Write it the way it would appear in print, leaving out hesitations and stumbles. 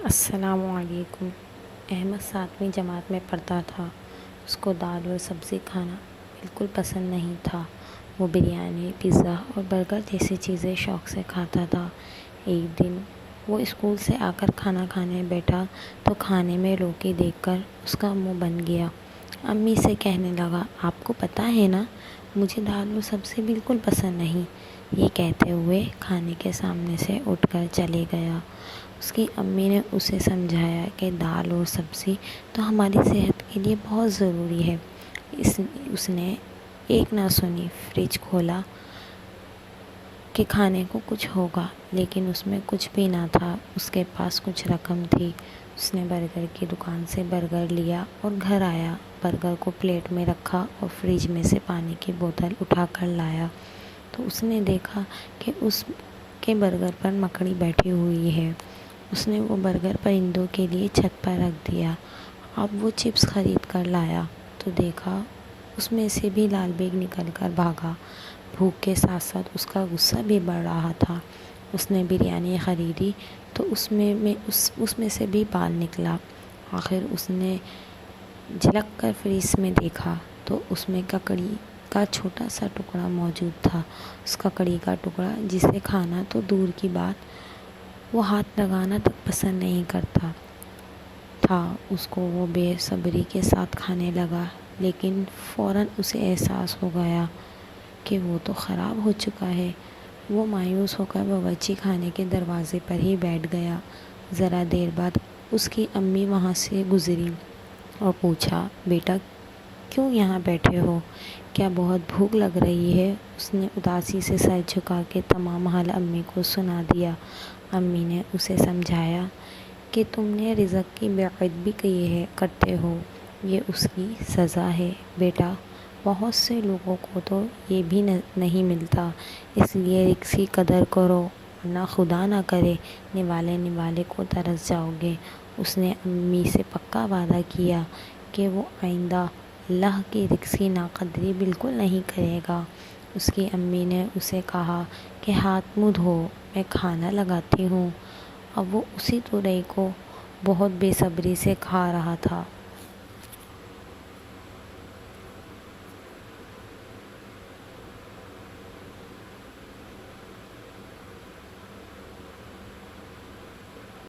السلام علیکم۔ احمد 7ویں جماعت میں پڑھتا تھا۔ اس کو دال اور سبزی کھانا بالکل پسند نہیں تھا۔ وہ بریانی، پیزا اور برگر جیسی چیزیں شوق سے کھاتا تھا۔ ایک دن وہ اسکول سے آ کر کھانا کھانے بیٹھا تو کھانے میں لوکی دیکھ کر اس کا منہ بن گیا۔ امی سے کہنے لگا، آپ کو پتہ ہے نا، مجھے دال اور سبزی بالکل پسند نہیں۔ یہ کہتے ہوئے کھانے کے سامنے سے اٹھ کر چلے گیا۔ اس کی امی نے اسے سمجھایا کہ دال اور سبزی تو ہماری صحت کے لیے بہت ضروری ہے۔ اس نے ایک نہ سنی، فریج کھولا کہ کھانے کو کچھ ہوگا، لیکن اس میں کچھ بھی نہ تھا۔ اس کے پاس کچھ رقم تھی۔ اس نے برگر کی دکان سے برگر لیا اور گھر آیا، برگر کو پلیٹ میں رکھا اور فریج میں سے پانی کی بوتل اٹھا کر لایا تو اس نے دیکھا کہ اس کے برگر پر مکڑی بیٹھی ہوئی ہے۔ اس نے وہ برگر پرندوں کے لیے چھت پر رکھ دیا۔ اب وہ چپس خرید کر لایا تو دیکھا اس میں سے بھی لال بیگ نکل کر بھاگا۔ بھوک کے ساتھ ساتھ اس کا غصہ بھی بڑھ رہا تھا۔ اس نے بریانی خریدی تو اس میں سے بھی بال نکلا۔ آخر اس نے جھلک کر فریج میں دیکھا تو اس میں ککڑی کا چھوٹا سا ٹکڑا موجود تھا۔ اس ککڑی کا ٹکڑا جسے کھانا تو دور کی بات، وہ ہاتھ لگانا تک پسند نہیں کرتا تھا۔ اس کو وہ بے صبری کے ساتھ کھانے لگا، لیکن فوراً اسے احساس ہو گیا کہ وہ تو خراب ہو چکا ہے۔ وہ مایوس ہو کر باورچی خانے کے دروازے پر ہی بیٹھ گیا۔ ذرا دیر بعد اس کی امی وہاں سے گزری اور پوچھا، بیٹا کیوں یہاں بیٹھے ہو؟ کیا بہت بھوک لگ رہی ہے؟ اس نے اداسی سے سر جھکا کے تمام حال امی کو سنا دیا۔ امی نے اسے سمجھایا کہ تم نے رزق کی بے ادبی کرتے ہو، یہ اس کی سزا ہے۔ بیٹا، بہت سے لوگوں کو تو یہ بھی نہیں ملتا، اس لیے رزق کی قدر کرو، ورنہ خدا نہ کرے نوالے کو ترس جاؤ گے۔ اس نے امی سے پکا وعدہ کیا کہ وہ آئندہ اللہ کی رزق کی ناقدری بالکل نہیں کرے گا۔ اس کی امی نے اسے کہا کہ ہاتھ منہ دھو، میں کھانا لگاتی ہوں۔ اب وہ اسی تورئی کو بہت بے صبری سے کھا رہا تھا۔